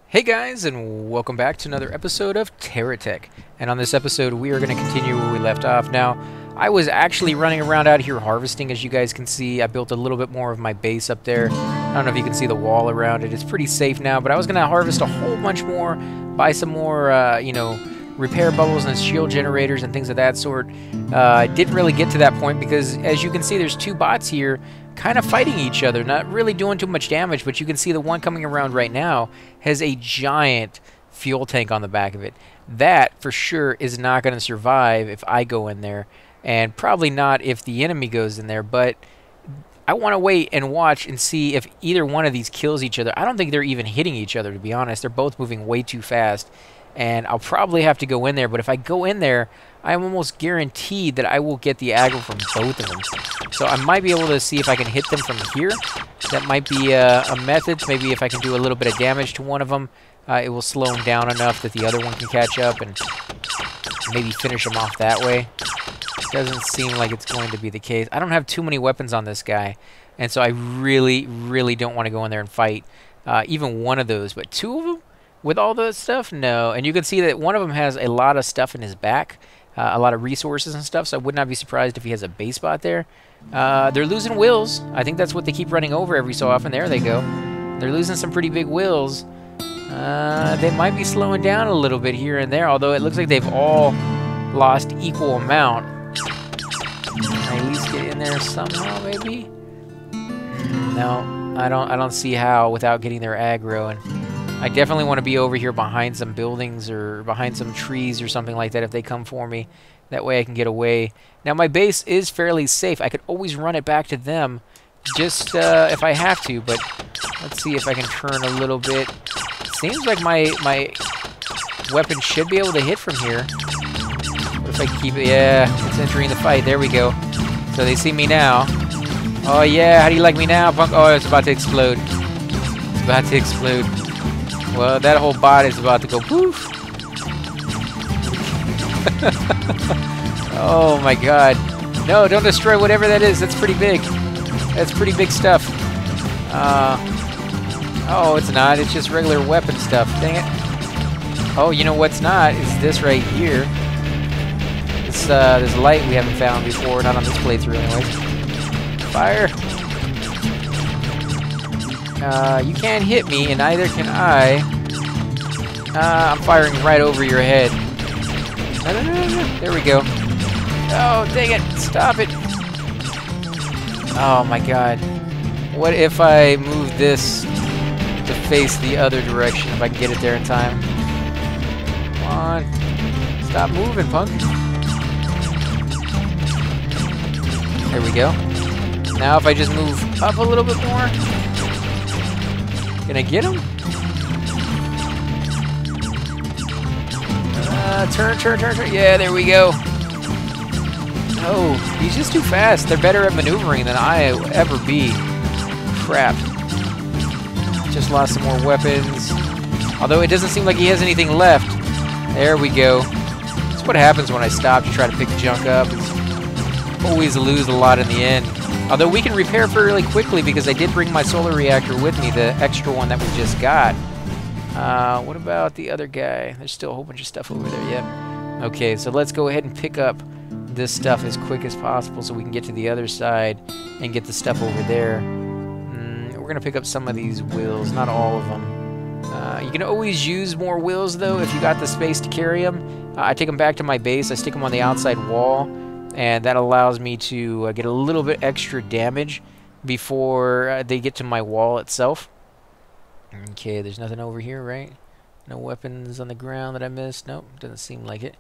Hey guys, and welcome back to another episode of Terra Tech. And on this episode, we are going to continue where we left off. Now, I was actually running around out here harvesting, as you guys can see. I built a little bit more of my base up there. I don't know if you can see the wall around it. It's pretty safe now, but I was going to harvest a whole bunch more, buy some more, repair bubbles and shield generators and things of that sort. I didn't really get to that point because, as you can see, there's two bots here kind of fighting each other, not really doing too much damage, but you can see the one coming around right now has a giant fuel tank on the back of it. That, for sure, is not going to survive if I go in there, and probably not if the enemy goes in there, but I want to wait and watch and see if either one of these kills each other. I don't think they're even hitting each other, to be honest. They're both moving way too fast, and I'll probably have to go in there, but if I go in there, I'm almost guaranteed that I will get the aggro from both of them. So I might be able to see if I can hit them from here. That might be a method. Maybe if I can do a little bit of damage to one of them, it will slow them down enough that the other one can catch up and maybe finish them off that way. Doesn't seem like it's going to be the case. I don't have too many weapons on this guy, and so I really, really don't want to go in there and fight even one of those. But two of them? With all the stuff? No. And you can see that one of them has a lot of stuff in his back. A lot of resources and stuff, so I would not be surprised if he has a base spot there. They're losing wills. I think that's what they keep running over every so often. There they go. They're losing some pretty big wills. They might be slowing down a little bit here and there, although it looks like they've all lost equal amount. Can I at least get in there somehow, maybe? No, I don't see how without getting their aggro. And I definitely want to be over here behind some buildings or behind some trees or something like that if they come for me. That way I can get away. Now my base is fairly safe. I could always run it back to them just if I have to, but let's see if I can turn a little bit. It seems like my weapon should be able to hit from here. What if I keep it? Yeah, it's entering the fight. There we go. So they see me now. Oh yeah, how do you like me now, punk? Oh, it's about to explode. It's about to explode. Well, that whole bot is about to go poof. Oh my god. No, don't destroy whatever that is. That's pretty big. That's pretty big stuff. Oh, it's not. It's just regular weapon stuff. Dang it. Oh, you know what's not? Is this right here. This light we haven't found before. Not on this playthrough anyways. Fire. You can't hit me, and neither can I. I'm firing right over your head. No. There we go. Oh, dang it. Stop it. Oh, my God. What if I move this to face the other direction, if I can get it there in time? Come on. Stop moving, punk. There we go. Now if I just move up a little bit more. Can I get him? Turn. Yeah, there we go. Oh, he's just too fast. They're better at maneuvering than I will ever be. Crap. Just lost some more weapons. Although it doesn't seem like he has anything left. There we go. That's what happens when I stop to try to pick junk up. It's always lose a lot in the end. Although we can repair fairly quickly because I did bring my solar reactor with me, the extra one that we just got. What about the other guy? There's still a whole bunch of stuff over there. Yep. Okay, so let's go ahead and pick up this stuff as quick as possible so we can get to the other side and get the stuff over there. We're going to pick up some of these wheels, not all of them. You can always use more wheels, though, if you got the space to carry them. I take them back to my base. I stick them on the outside wall. And that allows me to get a little bit extra damage before they get to my wall itself. Okay, there's nothing over here, right? No weapons on the ground that I missed? Nope, doesn't seem like it.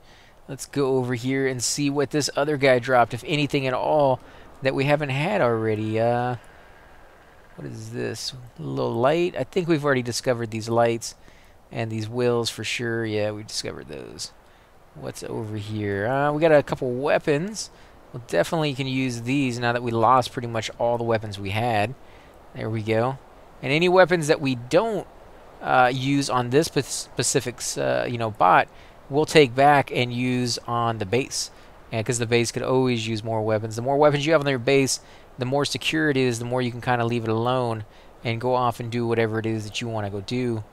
Let's go over here and see what this other guy dropped, if anything at all, that we haven't had already. What is this? A little light? I think we've already discovered these lights and these wheels for sure. Yeah, we discovered those. What's over here? We got a couple weapons. Well, definitely can use these now that we lost pretty much all the weapons we had. There we go. And any weapons that we don't use on this specific, bot, we'll take back and use on the base. And because the base could always use more weapons. The more weapons you have on your base, the more secure it is, the more you can kind of leave it alone and go off and do whatever it is that you want to go do.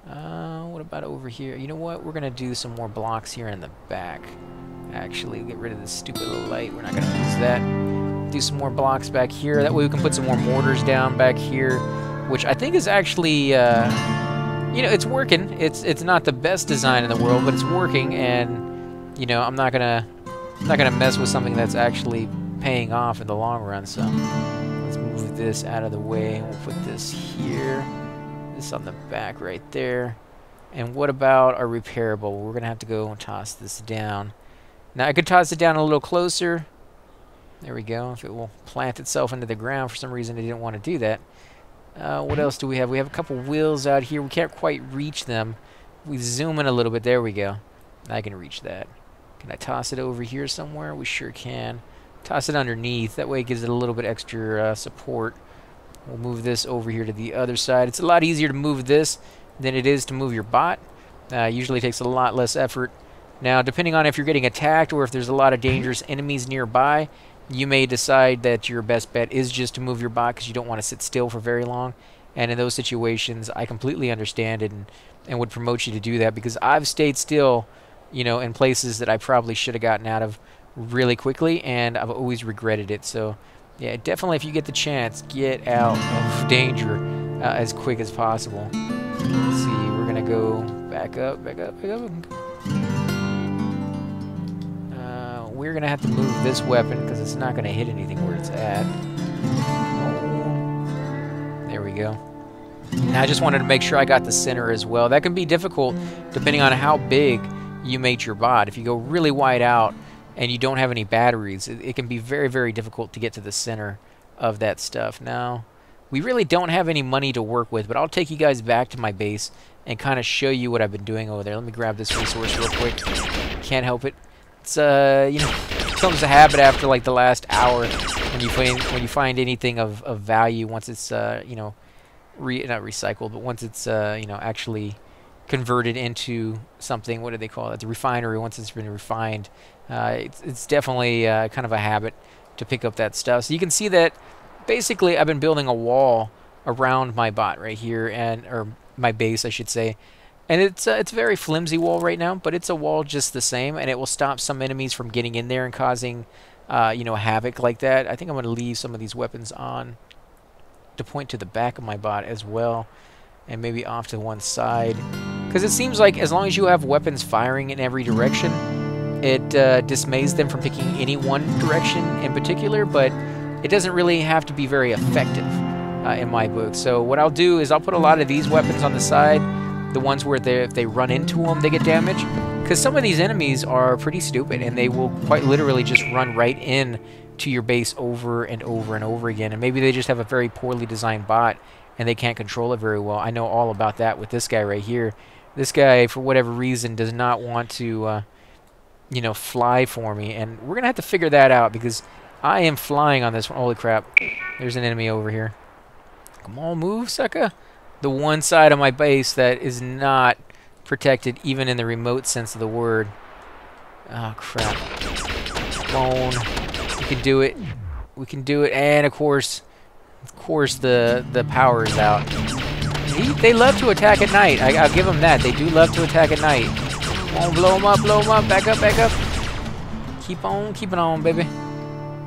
What about over here? You know what? We're gonna do some more blocks here in the back. Actually, get rid of this stupid little light. We're not gonna use that. Do some more blocks back here. That way we can put some more mortars down back here, which I think is actually, you know, it's working. It's not the best design in the world, but it's working. And you know, I'm not gonna mess with something that's actually paying off in the long run. So let's move this out of the way. We'll put this here. This on the back right there. And what about our repairable? We're gonna have to go and toss this down. Now I could toss it down a little closer. There we go. If it will plant itself into the ground, for some reason I didn't want to do that. What else do we have? We have a couple wheels out here. We can't quite reach them. We zoom in a little bit. There we go. I can reach that. Can I toss it over here somewhere? We sure can. Toss it underneath. That way it gives it a little bit extra support. We'll move this over here to the other side. It's a lot easier to move this than it is to move your bot. Usually takes a lot less effort. Now, depending on if you're getting attacked or if there's a lot of dangerous enemies nearby, you may decide that your best bet is just to move your bot because you don't want to sit still for very long. And in those situations, I completely understand it and would promote you to do that, because I've stayed still, you know, in places that I probably should have gotten out of really quickly, and I've always regretted it. So, yeah, definitely if you get the chance, get out of danger as quick as possible. Let's see, we're going to go back up, back up, back up. We're going to have to move this weapon because it's not going to hit anything where it's at. Oh. There we go. Now I just wanted to make sure I got the center as well. That can be difficult depending on how big you make your bot. If you go really wide out and you don't have any batteries, it can be very, very difficult to get to the center of that stuff. Now, we really don't have any money to work with, but I'll take you guys back to my base and kind of show you what I've been doing over there. Let me grab this resource real quick. Can't help it. It's you know, becomes a habit after like the last hour when you find anything of value. Once it's you know, not recycled, but once it's you know, actually converted into something. What do they call it? The refinery. Once it's been refined, it's definitely kind of a habit to pick up that stuff. So you can see that basically I've been building a wall around my bot right here, or my base, I should say. And it's a very flimsy wall right now, but it's a wall just the same, and it will stop some enemies from getting in there and causing, you know, havoc like that. I think I'm going to leave some of these weapons on to point to the back of my bot as well, and maybe off to one side, because it seems like as long as you have weapons firing in every direction, it dismays them from picking any one direction in particular, but it doesn't really have to be very effective in my book. So what I'll do is I'll put a lot of these weapons on the side. The ones where if they run into them, they get damaged. Because some of these enemies are pretty stupid, and they will quite literally just run right in to your base over and over and over again. And maybe they just have a very poorly designed bot, and they can't control it very well. I know all about that with this guy right here. This guy, for whatever reason, does not want to, you know, fly for me. And we're going to have to figure that out, because I am flying on this one. Holy crap. There's an enemy over here. Come on, move, sucker. The one side of my base that is not protected, even in the remote sense of the word. Oh, crap. Bone. We can do it. We can do it. And, of course, the power is out. They love to attack at night. I'll give them that. They do love to attack at night. Come on, blow them up, blow them up. Back up, back up. Keep on keeping on, baby.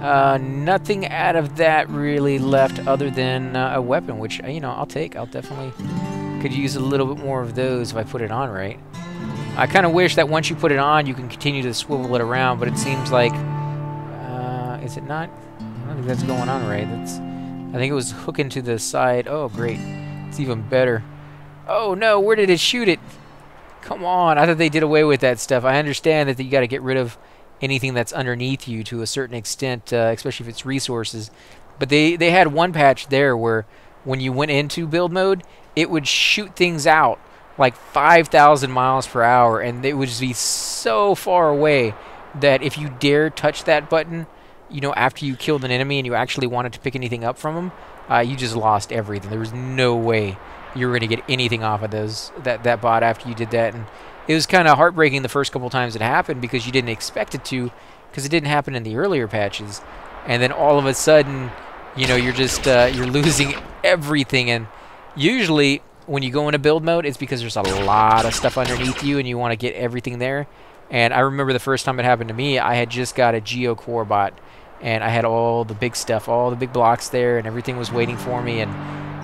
Nothing out of that really left other than a weapon, which, you know, I'll take. I'll definitely could use a little bit more of those if I put it on right. I kind of wish that once you put it on, you can continue to swivel it around, but it seems like, is it not? I don't think that's going on right. I think it was hooking to the side. Oh, great. It's even better. Oh, no, where did it shoot it? Come on, I thought they did away with that stuff. I understand that you got to get rid of anything that's underneath you to a certain extent, especially if it's resources. But they had one patch there where when you went into build mode, it would shoot things out like 5,000 miles per hour, and it would just be so far away that if you dare touch that button, you know, after you killed an enemy and you actually wanted to pick anything up from them, you just lost everything. There was no way you were going to get anything off of that bot after you did that. And it was kind of heartbreaking the first couple times it happened, because you didn't expect it to, because it didn't happen in the earlier patches. And then all of a sudden, you know, you're just you're losing everything. And usually when you go into build mode, it's because there's a lot of stuff underneath you and you want to get everything there. And I remember the first time it happened to me, I had just got a Geocore bot, and I had all the big stuff, all the big blocks there, and everything was waiting for me, and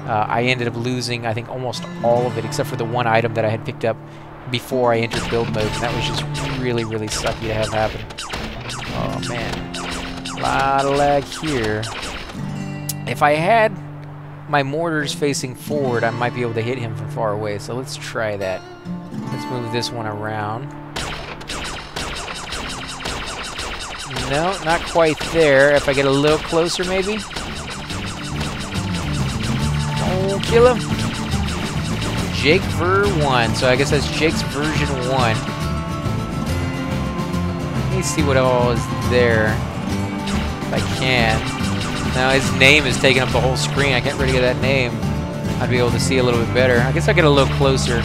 I ended up losing, I think, almost all of it, except for the one item that I had picked up before I entered build mode, and that was just really, really sucky to have happen. Oh, man. A lot of lag here. If I had my mortars facing forward, I might be able to hit him from far away, so let's try that. Let's move this one around. No, not quite there. If I get a little closer, maybe. Oh, kill him. Jake Ver 1. So I guess that's Jake's version 1. Let me see what all is there. If I can. Now his name is taking up the whole screen. I can't really get that name. I'd be able to see a little bit better. I guess I'll get a little closer.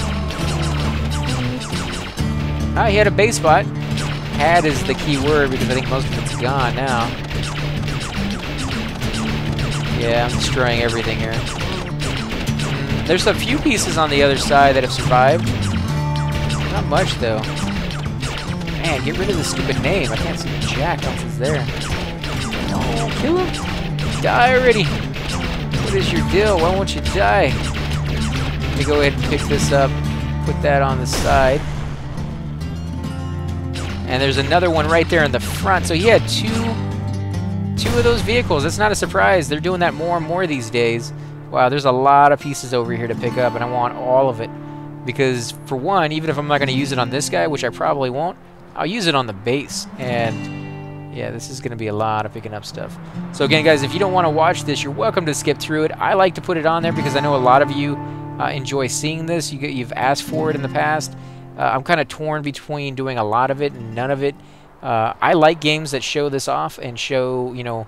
Ah, he had a base spot. Had is the key word because I think most of it's gone now. Yeah, I'm destroying everything here. There's a few pieces on the other side that have survived. Not much, though. Man, get rid of the stupid name. I can't see jack once it's there. Oh, kill him. Die already. What is your deal? Why won't you die? Let me go ahead and pick this up. Put that on the side. And there's another one right there in the front. So he had two of those vehicles. That's not a surprise. They're doing that more and more these days. Wow, there's a lot of pieces over here to pick up, and I want all of it. Because, for one, even if I'm not going to use it on this guy, which I probably won't, I'll use it on the base. And, yeah, this is going to be a lot of picking up stuff. So, again, guys, if you don't want to watch this, you're welcome to skip through it. I like to put it on there because I know a lot of you enjoy seeing this. You've asked for it in the past. I'm kind of torn between doing a lot of it and none of it. I like games that show this off and show, you know,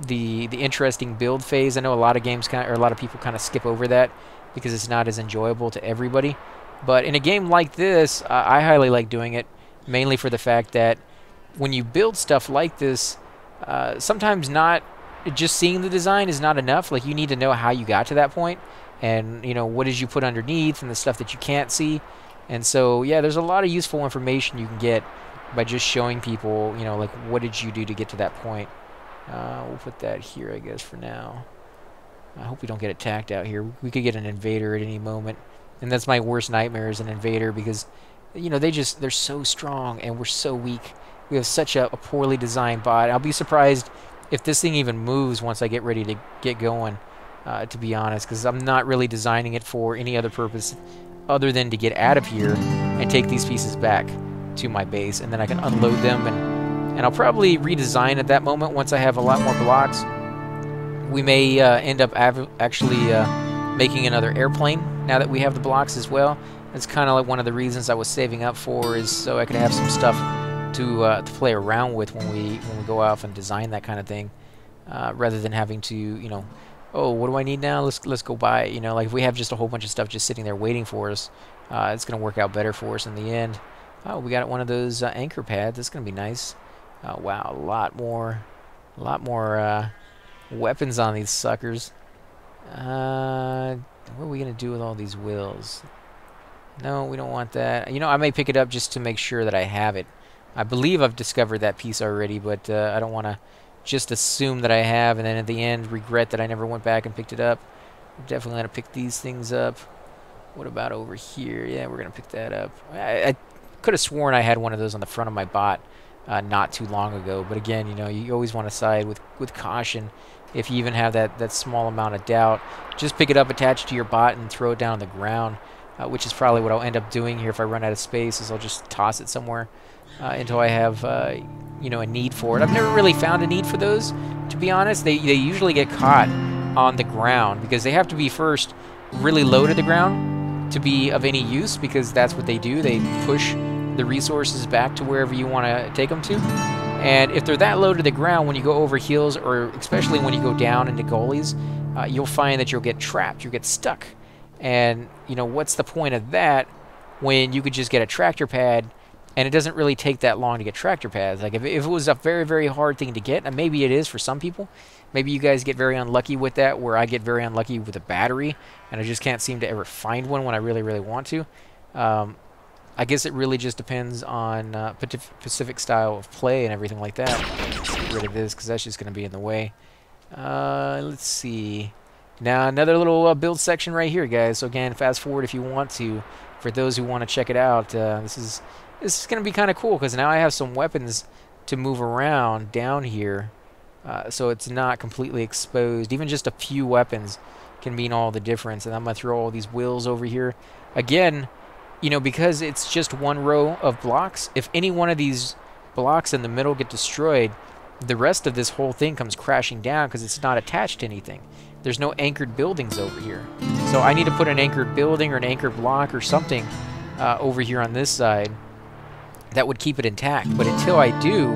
the interesting build phase. I know a lot of games or a lot of people kind of skip over that because it's not as enjoyable to everybody. But in a game like this, I highly like doing it, mainly for the fact that when you build stuff like this, sometimes not just seeing the design is not enough. Like, you need to know how you got to that point, and you know what did you put underneath and the stuff that you can't see. And so, yeah, there's a lot of useful information you can get by just showing people, you know, like, what did you do to get to that point. We'll put that here, I guess, for now. I hope we don't get attacked out here. We could get an invader at any moment. And that's my worst nightmare, is an invader, because, you know, they're so strong and we're so weak. We have such a poorly designed bot. I'll be surprised if this thing even moves once I get ready to get going, to be honest, because I'm not really designing it for any other purpose other than to get out of here and take these pieces back to my base, and then I can unload them, and I'll probably redesign at that moment once I have a lot more blocks. We may end up actually making another airplane now that we have the blocks as well. That's kind of like one of the reasons I was saving up for, is so I could have some stuff to play around with when we go off and design that kind of thing, rather than having to, you know, oh, what do I need now? Let's go buy it. You know, like if we have just a whole bunch of stuff just sitting there waiting for us, it's going to work out better for us in the end. Oh, we got one of those anchor pads. That's going to be nice. Oh, wow, a lot more weapons on these suckers. What are we going to do with all these wheels? No, we don't want that. You know, I may pick it up just to make sure that I have it. I believe I've discovered that piece already, but I don't want to just assume that I have, and then at the end regret that I never went back and picked it up. I'm definitely going to pick these things up. What about over here? Yeah, we're going to pick that up. I could have sworn I had one of those on the front of my bot not too long ago, but again, you know, you always want to side with caution. If you even have that small amount of doubt, just pick it up, attach it to your bot, and throw it down on the ground, which is probably what I'll end up doing here if I run out of space, is I'll just toss it somewhere until I have you know, a need for it. I've never really found a need for those, to be honest. They usually get caught on the ground because they have to be first really low to the ground to be of any use, because that's what they do. They push the resources back to wherever you want to take them to. And if they're that low to the ground, when you go over hills, or especially when you go down into gullies, you'll find that you'll get trapped, you'll get stuck. And, you know, what's the point of that when you could just get a tractor pad, and it doesn't really take that long to get tractor pads. Like if it was a very, very hard thing to get, and maybe it is for some people, maybe you guys get very unlucky with that, where I get very unlucky with a battery, and I just can't seem to ever find one when I really, really want to. I guess it really just depends on specific style of play and everything like that. Let's get rid of this because that's just going to be in the way. Let's see. Now another little build section right here, guys. So again, fast forward if you want to. For those who want to check it out, this is going to be kind of cool because now I have some weapons to move around down here, so it's not completely exposed. Even just a few weapons can mean all the difference. And I'm going to throw all these wheels over here. Again, you know, because it's just one row of blocks, if any one of these blocks in the middle get destroyed, the rest of this whole thing comes crashing down because it's not attached to anything. There's no anchored buildings over here. So I need to put an anchored building or an anchored block or something over here on this side that would keep it intact. But until I do,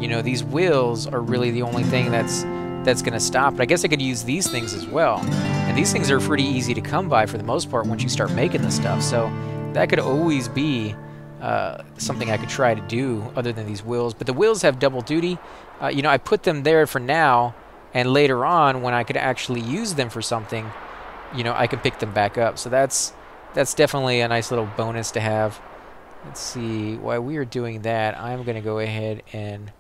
you know, these wheels are really the only thing that's going to stop. But I guess I could use these things as well. And these things are pretty easy to come by for the most part once you start making this stuff. So that could always be something I could try to do other than these wheels. But the wheels have double duty. You know, I put them there for now, and later on when I could actually use them for something, you know, I can pick them back up. So that's definitely a nice little bonus to have. Let's see, while we are doing that, I'm going to go ahead and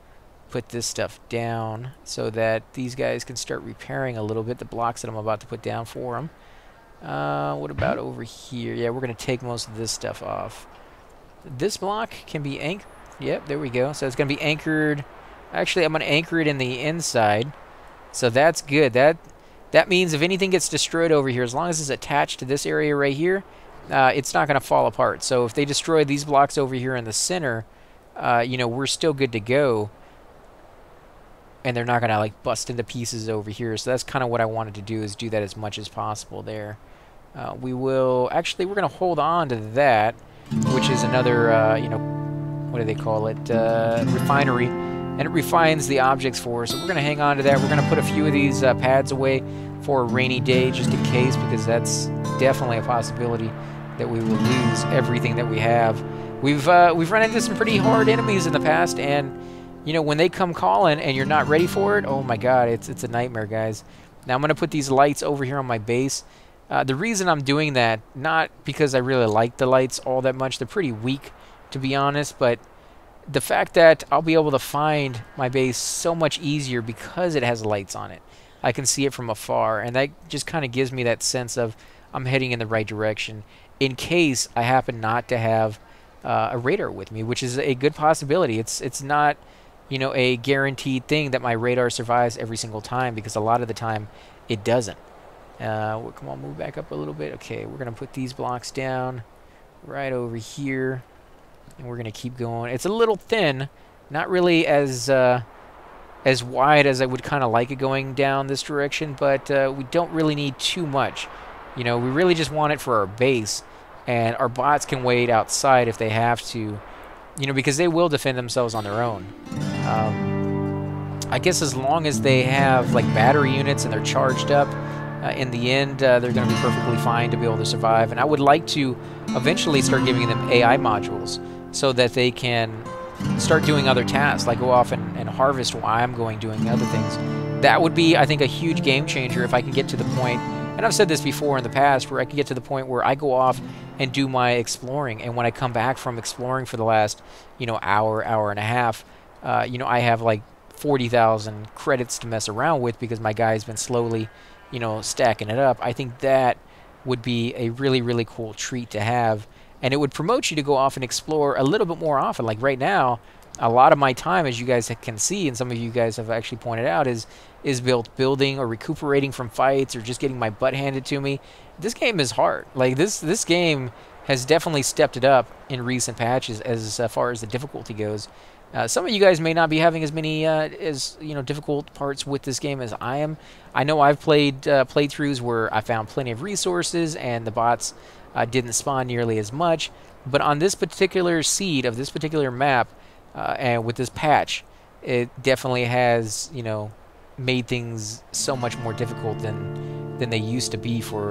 put this stuff down so that these guys can start repairing a little bit the blocks that I'm about to put down for them. What about over here? Yeah, we're going to take most of this stuff off. This block can be anchored. Yep, there we go. So it's going to be anchored. Actually, I'm going to anchor it in the inside. So that's good. That means if anything gets destroyed over here, as long as it's attached to this area right here, it's not going to fall apart. So if they destroy these blocks over here in the center, you know, we're still good to go. And they're not going to like bust into pieces over here. So that's kind of what I wanted to do, is do that as much as possible there. We will actually, we're going to hold on to that, which is another, you know, what do they call it? Refinery. And it refines the objects for us. So we're going to hang on to that. We're going to put a few of these pads away for a rainy day, just in case, because that's definitely a possibility that we will lose everything that we have. We've run into some pretty hard enemies in the past, and you know, when they come calling and you're not ready for it, oh my god, it's a nightmare, guys. Now I'm going to put these lights over here on my base. The reason I'm doing that, not because I really like the lights all that much, they're pretty weak, to be honest, but the fact that I'll be able to find my base so much easier because it has lights on it. I can see it from afar, and that just kind of gives me that sense of I'm heading in the right direction in case I happen not to have a radar with me, which is a good possibility. It's not, you know, a guaranteed thing that my radar survives every single time, because a lot of the time it doesn't. Come on, move back up a little bit. Okay, we're going to put these blocks down right over here, and we're going to keep going. It's a little thin, not really as wide as I would kind of like it going down this direction, but we don't really need too much. You know, we really just want it for our base, and our bots can wait outside if they have to, you know, because they will defend themselves on their own. I guess as long as they have like battery units and they're charged up, in the end, they're going to be perfectly fine to be able to survive. And I would like to eventually start giving them AI modules so that they can start doing other tasks, like go off and harvest while I'm doing other things. That would be, I think, a huge game changer if I can get to the point, and I've said this before in the past, where I can get to the point where I go off and do my exploring, and when I come back from exploring for the last, you know, hour and a half, you know, I have like 40,000 credits to mess around with because my guy's been slowly, you know, stacking it up. I think that would be a really, really cool treat to have, and it would promote you to go off and explore a little bit more often. Like right now, a lot of my time, as you guys can see, and some of you guys have actually pointed out, is building or recuperating from fights or just getting my butt handed to me. This game is hard. Like this game has definitely stepped it up in recent patches as far as the difficulty goes. Some of you guys may not be having as many difficult parts with this game as I am. I know I've played playthroughs where I found plenty of resources and the bots didn't spawn nearly as much. But on this particular seed of this particular map, and with this patch, it definitely has, you know, made things so much more difficult than they used to be for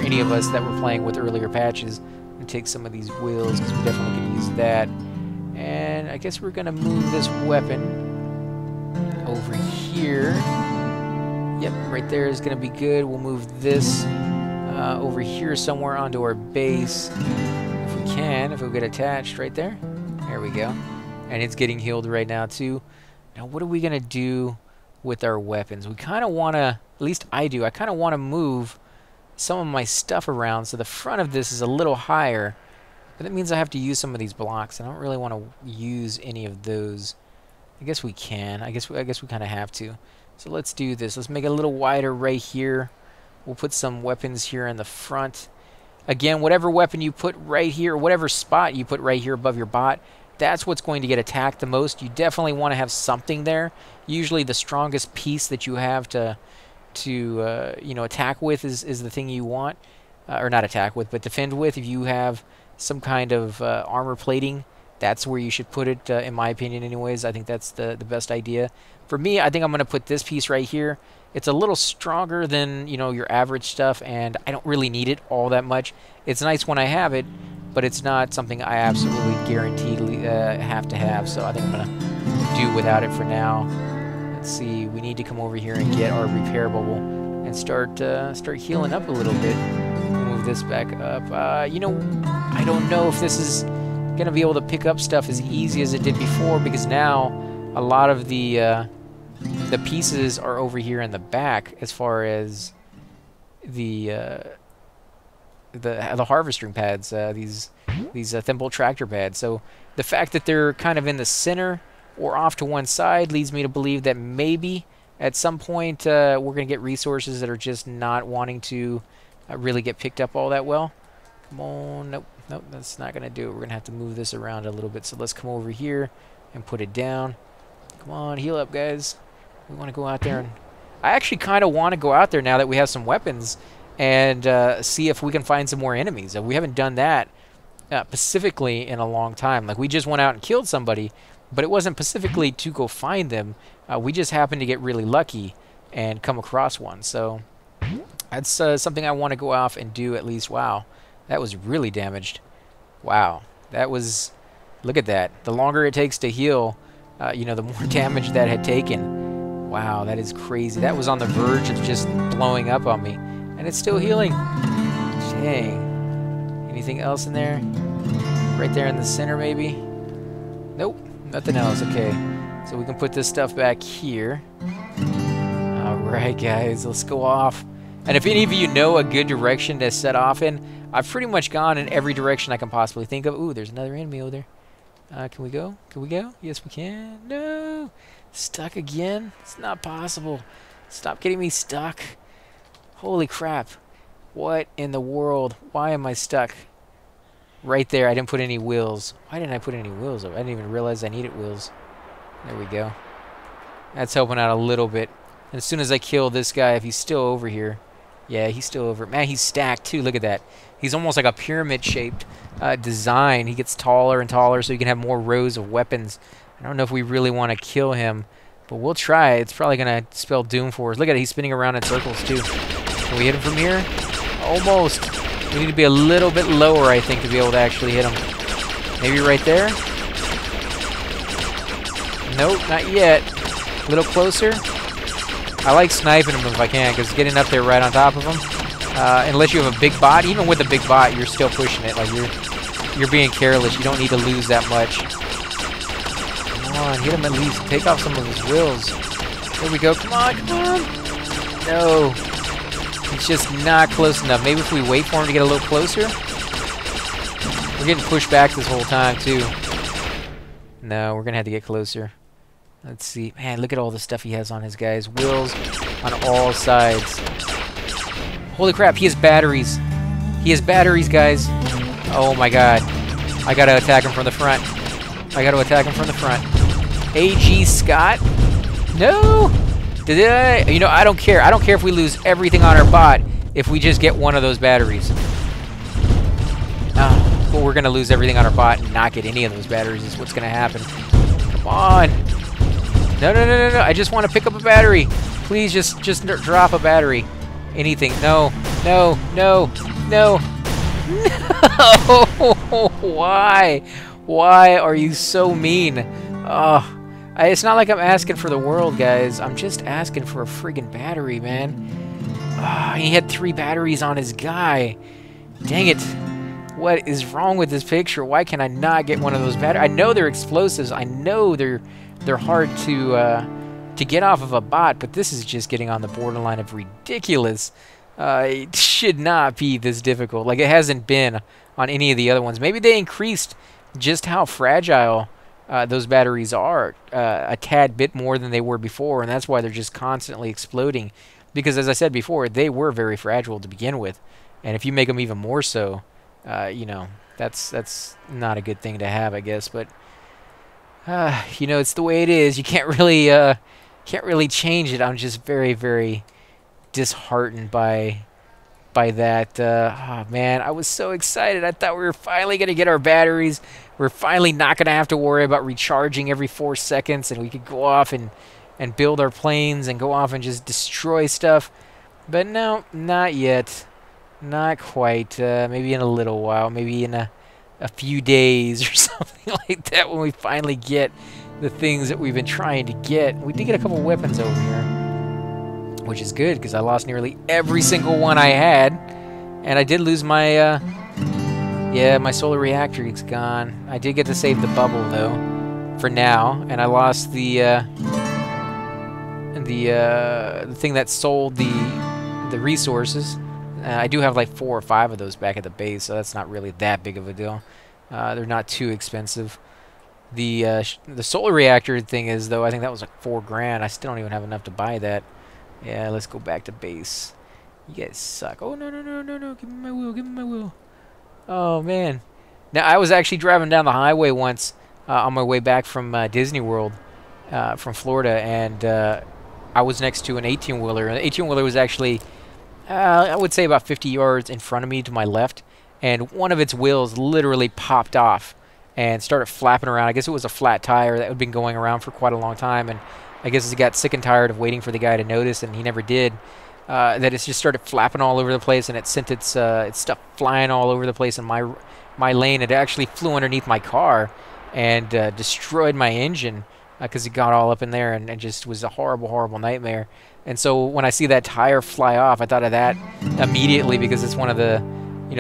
any of us that were playing with earlier patches. I'm gonna take some of these wheels because we definitely could use that. And I guess we're going to move this weapon over here. Yep, right there is going to be good. We'll move this over here somewhere onto our base. If we can, if we get attached right there. There we go. And it's getting healed right now too. Now what are we going to do with our weapons? We kind of want to, at least I do, I kind of want to move some of my stuff around so the front of this is a little higher. But that means I have to use some of these blocks. I don't really want to use any of those. I guess we can. I guess we kind of have to. So let's do this. Let's make it a little wider right here. We'll put some weapons here in the front. Again, whatever weapon you put right here, or whatever spot you put right here above your bot, that's what's going to get attacked the most. You definitely want to have something there. Usually the strongest piece that you have to you know, attack with is the thing you want. Or not attack with, but defend with. If you have some kind of armor plating, that's where you should put it, in my opinion anyways. I think that's the best idea. For me, I think I'm going to put this piece right here. It's a little stronger than, you know, your average stuff, and I don't really need it all that much. It's nice when I have it, but it's not something I absolutely guaranteed have to have, so I think I'm going to do without it for now. Let's see, we need to come over here and get our repair bubble and start healing up a little bit. Move this back up. You know, I don't know if this is going to be able to pick up stuff as easy as it did before, because now a lot of the pieces are over here in the back as far as the harvesting pads, these thimble tractor pads. So the fact that they're kind of in the center or off to one side leads me to believe that maybe at some point we're going to get resources that are just not wanting to really get picked up all that well. Come on, nope, that's not going to do it. We're going to have to move this around a little bit. So let's come over here and put it down. Come on, heal up, guys. We want to go out there, and I actually kind of want to go out there now that we have some weapons and see if we can find some more enemies. We haven't done that specifically in a long time. Like, we just went out and killed somebody, but it wasn't specifically to go find them. We just happened to get really lucky and come across one. So that's something I want to go off and do at least. Wow, that was really damaged. Wow, that was, look at that. The longer it takes to heal, you know, the more damage that had taken. Wow, that is crazy. That was on the verge of just blowing up on me. And it's still healing. Dang. Anything else in there? Right there in the center, maybe? Nope, nothing else. Okay, so we can put this stuff back here. Alright, guys, let's go off. And if any of you know a good direction to set off in, I've pretty much gone in every direction I can possibly think of. Ooh, there's another enemy over there. Can we go? Can we go? Yes, we can. No! Stuck again? It's not possible. Stop getting me stuck. Holy crap. What in the world? Why am I stuck? Right there, I didn't put any wheels. Why didn't I put any wheels over? I didn't even realize I needed wheels. There we go. That's helping out a little bit. And as soon as I kill this guy, if he's still over here. Yeah, he's still over. Man, he's stacked too. Look at that. He's almost like a pyramid-shaped design. He gets taller and taller so you can have more rows of weapons. I don't know if we really want to kill him, but we'll try. It's probably going to spell doom for us. Look at it. He's spinning around in circles too. Can we hit him from here? Almost. We need to be a little bit lower, I think, to be able to actually hit him. Maybe right there? Nope, not yet. A little closer. I like sniping him if I can, because getting up there right on top of him, unless you have a big bot, even with a big bot, you're still pushing it. Like, you're being careless. You don't need to lose that much. Come on, hit him at least. Take off some of his wheels. There we go. Come on, come on. No. He's just not close enough. Maybe if we wait for him to get a little closer. We're getting pushed back this whole time, too. No, we're going to have to get closer. Let's see. Man, look at all the stuff he has on his guys. Wheels on all sides. Holy crap, he has batteries. He has batteries, guys. Oh, my God. I got to attack him from the front. I got to attack him from the front. A.G. Scott? No! Did I? You know, I don't care. I don't care if we lose everything on our bot if we just get one of those batteries. But we're going to lose everything on our bot and not get any of those batteries is what's going to happen. Come on. No, no, no, no, no. I just want to pick up a battery. Please just drop a battery. Anything. No, no, no, no. No! Why? Why are you so mean? Oh, it's not like I'm asking for the world, guys. I'm just asking for a friggin' battery, man. Oh, he had 3 batteries on his guy. Dang it. What is wrong with this picture? Why can I not get one of those batteries? I know they're explosives. I know they're hard to get off of a bot, but this is just getting on the borderline of ridiculous. It should not be this difficult. Like, it hasn't been on any of the other ones. Maybe they increased just how fragile those batteries are a tad bit more than they were before, and that's why they're just constantly exploding. Because, as I said before, they were very fragile to begin with, and if you make them even more so, you know, that's not a good thing to have, I guess. But you know, it's the way it is. You can't really change it. I'm just very, very disheartened by that. Oh man, I was so excited. I thought we were finally gonna get our batteries. We're finally not gonna have to worry about recharging every 4 seconds, and we could go off and build our planes and go off and just destroy stuff. But no, not yet. Not quite. Maybe in a little while. Maybe in a few days or something like that, when we finally get the things that we've been trying to get. We did get a couple weapons over here, which is good because I lost nearly every single one I had, and I did lose my yeah, my solar reactor is gone. I did get to save the bubble though, for now, and I lost the thing that sold the resources. I do have like 4 or 5 of those back at the base, so that's not really that big of a deal. They're not too expensive. The solar reactor thing is, though, I think that was like $4 grand. I still don't even have enough to buy that. Yeah, let's go back to base. You guys suck. Oh, no, no, no, no, no. Give me my wheel. Give me my wheel. Oh, man. Now, I was actually driving down the highway once on my way back from Disney World from Florida, and I was next to an 18-wheeler. And the 18-wheeler was actually, I would say, about 50 yards in front of me to my left, and one of its wheels literally popped off and started flapping around. I guess it was a flat tire that had been going around for quite a long time, and I guess he got sick and tired of waiting for the guy to notice, and he never did. That it just started flapping all over the place, and it sent its stuff flying all over the place in my lane. It actually flew underneath my car and destroyed my engine because it got all up in there, and just was a horrible, horrible nightmare. And so when I see that tire fly off, I thought of that immediately, because it's one of the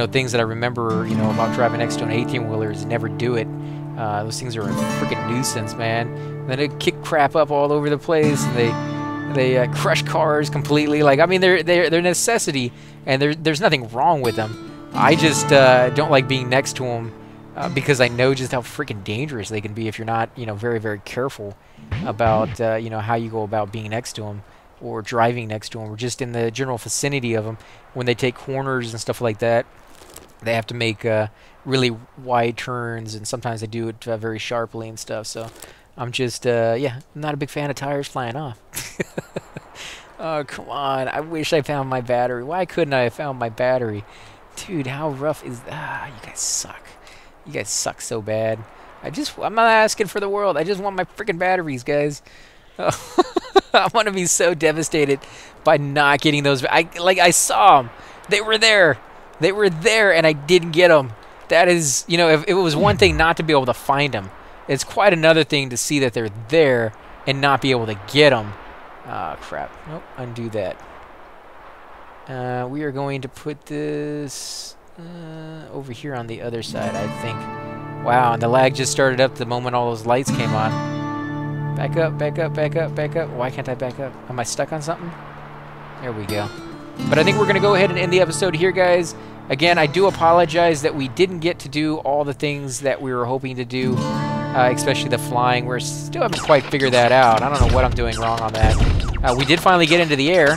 things that I remember about driving next to an 18-wheeler is never do it. Those things are a freaking nuisance, man. And then they kick crap up all over the place, and they crush cars completely. Like, I mean, they're necessity, and there's nothing wrong with them. I just don't like being next to them because I know just how freaking dangerous they can be if you're not very, very careful about how you go about being next to them, or driving next to them, or just in the general vicinity of them. When they take corners and stuff like that, they have to make really wide turns, and sometimes they do it very sharply and stuff. So I'm just, yeah, not a big fan of tires flying off. Oh, come on. I wish I found my battery. Why couldn't I have found my battery? Dude, how rough is that? You guys suck. You guys suck so bad. I'm not asking for the world. I just want my freaking batteries, guys. I want to be so devastated by not getting those. I saw them. They were there. They were there, and I didn't get them. That is, if it was one thing not to be able to find them, it's quite another thing to see that they're there and not be able to get them. Ah, crap. Nope, undo that. We are going to put this over here on the other side, I think. Wow, and the lag just started up the moment all those lights came on. Back up, back up, back up, back up. Why can't I back up? Am I stuck on something? There we go. But I think we're going to go ahead and end the episode here, guys. Again, I do apologize that we didn't get to do all the things that we were hoping to do, especially the flying. We still haven't quite figured that out. I don't know what I'm doing wrong on that. We did finally get into the air,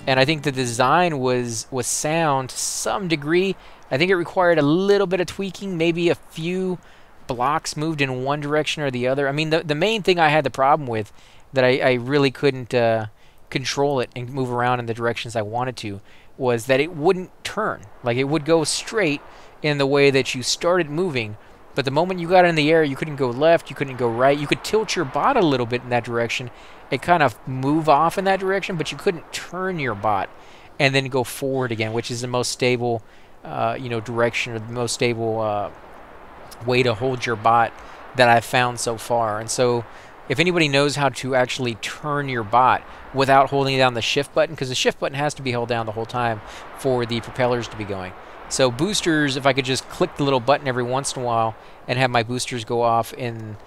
and I think the design was sound to some degree. I think it required a little bit of tweaking, maybe a few blocks moved in one direction or the other. I mean, the main thing I had the problem with, that I really couldn't control it and move around in the directions I wanted to, was that it wouldn't turn. Like, it would go straight in the way that you started moving, but the moment you got in the air, you couldn't go left, you couldn't go right. You could tilt your bot a little bit in that direction and kind of move off in that direction, but you couldn't turn your bot and then go forward again, which is the most stable direction, or the most stable way to hold your bot that I've found so far. And so if anybody knows how to actually turn your bot without holding down the shift button, because the shift button has to be held down the whole time for the propellers to be going. So boosters, if I could just click the little button every once in a while and have my boosters go off in,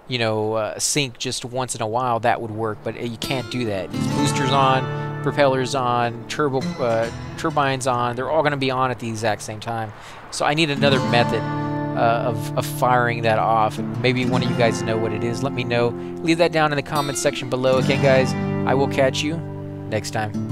you know, sync just once in a while, that would work. But you can't do that. It's boosters on, propellers on, turbines on. They're all going to be on at the exact same time. So I need another method of firing that off. And maybe one of you guys know what it is. Let me know. Leave that down in the comments section below. Okay, guys, I will catch you next time.